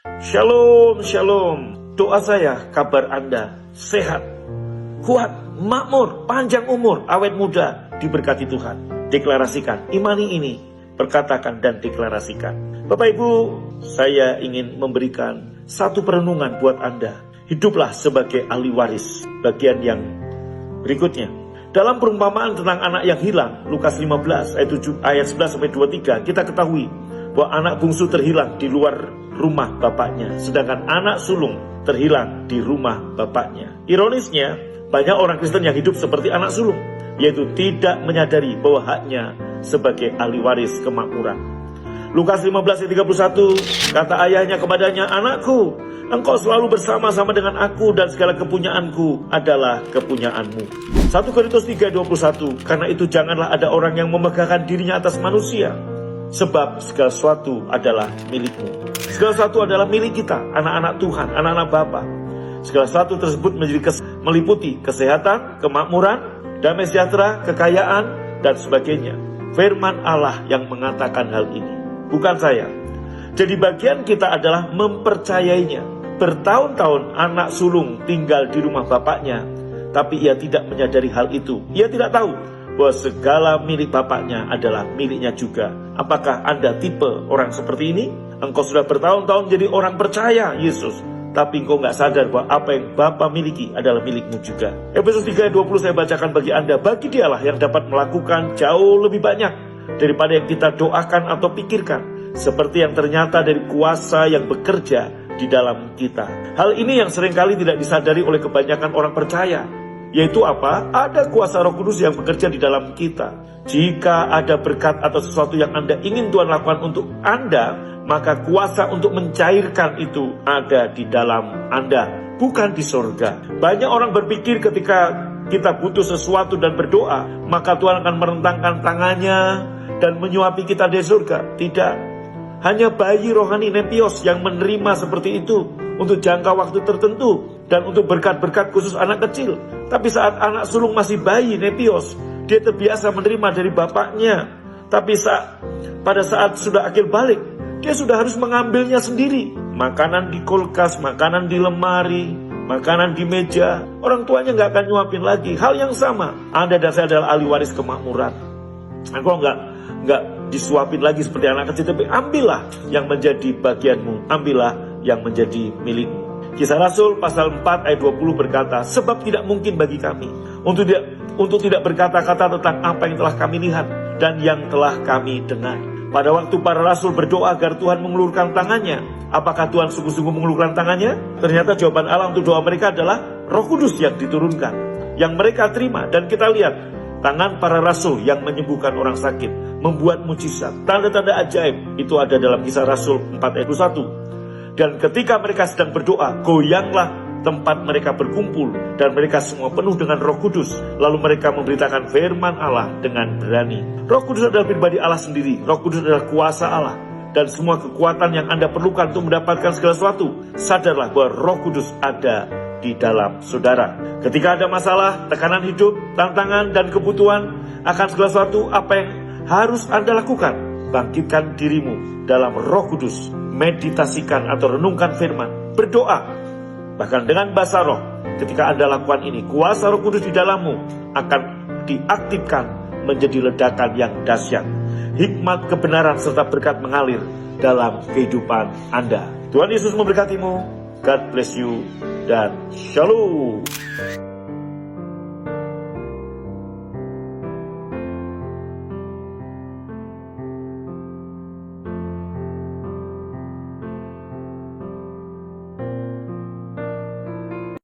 Shalom, shalom. Doa saya, kabar Anda sehat, kuat, makmur, panjang umur, awet muda, diberkati Tuhan. Deklarasikan, imani ini, perkatakan dan deklarasikan. Bapak Ibu, saya ingin memberikan satu perenungan buat Anda. Hiduplah sebagai ahli waris. Bagian yang berikutnya. Dalam perumpamaan tentang anak yang hilang, Lukas 15 ayat 11 sampai 23, kita ketahui bahwa anak bungsu terhilang di luar rumah bapaknya, sedangkan anak sulung terhilang di rumah bapaknya. Ironisnya, banyak orang Kristen yang hidup seperti anak sulung, yaitu tidak menyadari bahwa haknya sebagai ahli waris kemakmuran. Lukas 15 ayat 31, kata ayahnya kepadanya, "Anakku, engkau selalu bersama-sama dengan aku dan segala kepunyaanku adalah kepunyaanmu." 1 Korintus 3:21, karena itu janganlah ada orang yang memegahkan dirinya atas manusia, sebab segala sesuatu adalah milikmu. Segala sesuatu adalah milik kita, anak-anak Tuhan, anak-anak Bapa. Segala sesuatu tersebut meliputi kesehatan, kemakmuran, damai sejahtera, kekayaan, dan sebagainya. Firman Allah yang mengatakan hal ini, bukan saya. Jadi bagian kita adalah mempercayainya. Bertahun-tahun anak sulung tinggal di rumah bapaknya, tapi ia tidak menyadari hal itu. Ia tidak tahu bahwa segala milik bapaknya adalah miliknya juga. Apakah Anda tipe orang seperti ini? Engkau sudah bertahun-tahun jadi orang percaya Yesus, tapi engkau nggak sadar bahwa apa yang Bapa miliki adalah milikmu juga. Efesus 3:20 saya bacakan bagi Anda. Bagi Dialah yang dapat melakukan jauh lebih banyak daripada yang kita doakan atau pikirkan, seperti yang ternyata dari kuasa yang bekerja di dalam kita. Hal ini yang seringkali tidak disadari oleh kebanyakan orang percaya, yaitu apa? Ada kuasa Roh Kudus yang bekerja di dalam kita. Jika ada berkat atau sesuatu yang Anda ingin Tuhan lakukan untuk Anda, maka kuasa untuk mencairkan itu ada di dalam Anda, bukan di surga. Banyak orang berpikir ketika kita butuh sesuatu dan berdoa, maka Tuhan akan merentangkan tangannya dan menyuapi kita di surga. Tidak. Hanya bayi rohani Nepios yang menerima seperti itu untuk jangka waktu tertentu dan untuk berkat-berkat khusus anak kecil. Tapi saat anak sulung masih bayi Nepios, dia terbiasa menerima dari bapaknya. Tapi pada saat sudah akil balik, dia sudah harus mengambilnya sendiri. Makanan di kulkas, makanan di lemari, makanan di meja. Orang tuanya nggak akan nyuapin lagi. Hal yang sama, Anda dan saya adalah ahli waris kemakmuran. Engkau nggak disuapin lagi seperti anak kecil, tapi ambillah yang menjadi bagianmu, ambillah yang menjadi milikmu. Kisah Rasul pasal 4 ayat 20 berkata, sebab tidak mungkin bagi kami untuk tidak berkata-kata tentang apa yang telah kami lihat dan yang telah kami dengar. Pada waktu para rasul berdoa agar Tuhan mengulurkan tangannya, apakah Tuhan sungguh-sungguh mengulurkan tangannya? Ternyata jawaban Allah untuk doa mereka adalah Roh Kudus yang diturunkan, yang mereka terima. Dan kita lihat tangan para rasul yang menyembuhkan orang sakit, membuat mujizat, tanda-tanda ajaib. Itu ada dalam Kisah Rasul 4 ayat 21. Dan ketika mereka sedang berdoa, goyanglah tempat mereka berkumpul, dan mereka semua penuh dengan Roh Kudus. Lalu mereka memberitakan firman Allah dengan berani. Roh Kudus adalah pribadi Allah sendiri. Roh Kudus adalah kuasa Allah, dan semua kekuatan yang Anda perlukan untuk mendapatkan segala sesuatu. Sadarlah bahwa Roh Kudus ada di dalam saudara. Ketika ada masalah, tekanan hidup, tantangan, dan kebutuhan akan segala sesuatu, apa yang harus Anda lakukan? Bangkitkan dirimu dalam Roh Kudus. Meditasikan atau renungkan firman. Berdoa. Bahkan dengan bahasa roh, ketika Anda lakukan ini, kuasa Roh Kudus di dalammu akan diaktifkan menjadi ledakan yang dahsyat. Hikmat, kebenaran, serta berkat mengalir dalam kehidupan Anda. Tuhan Yesus memberkatimu. God bless you dan shalom.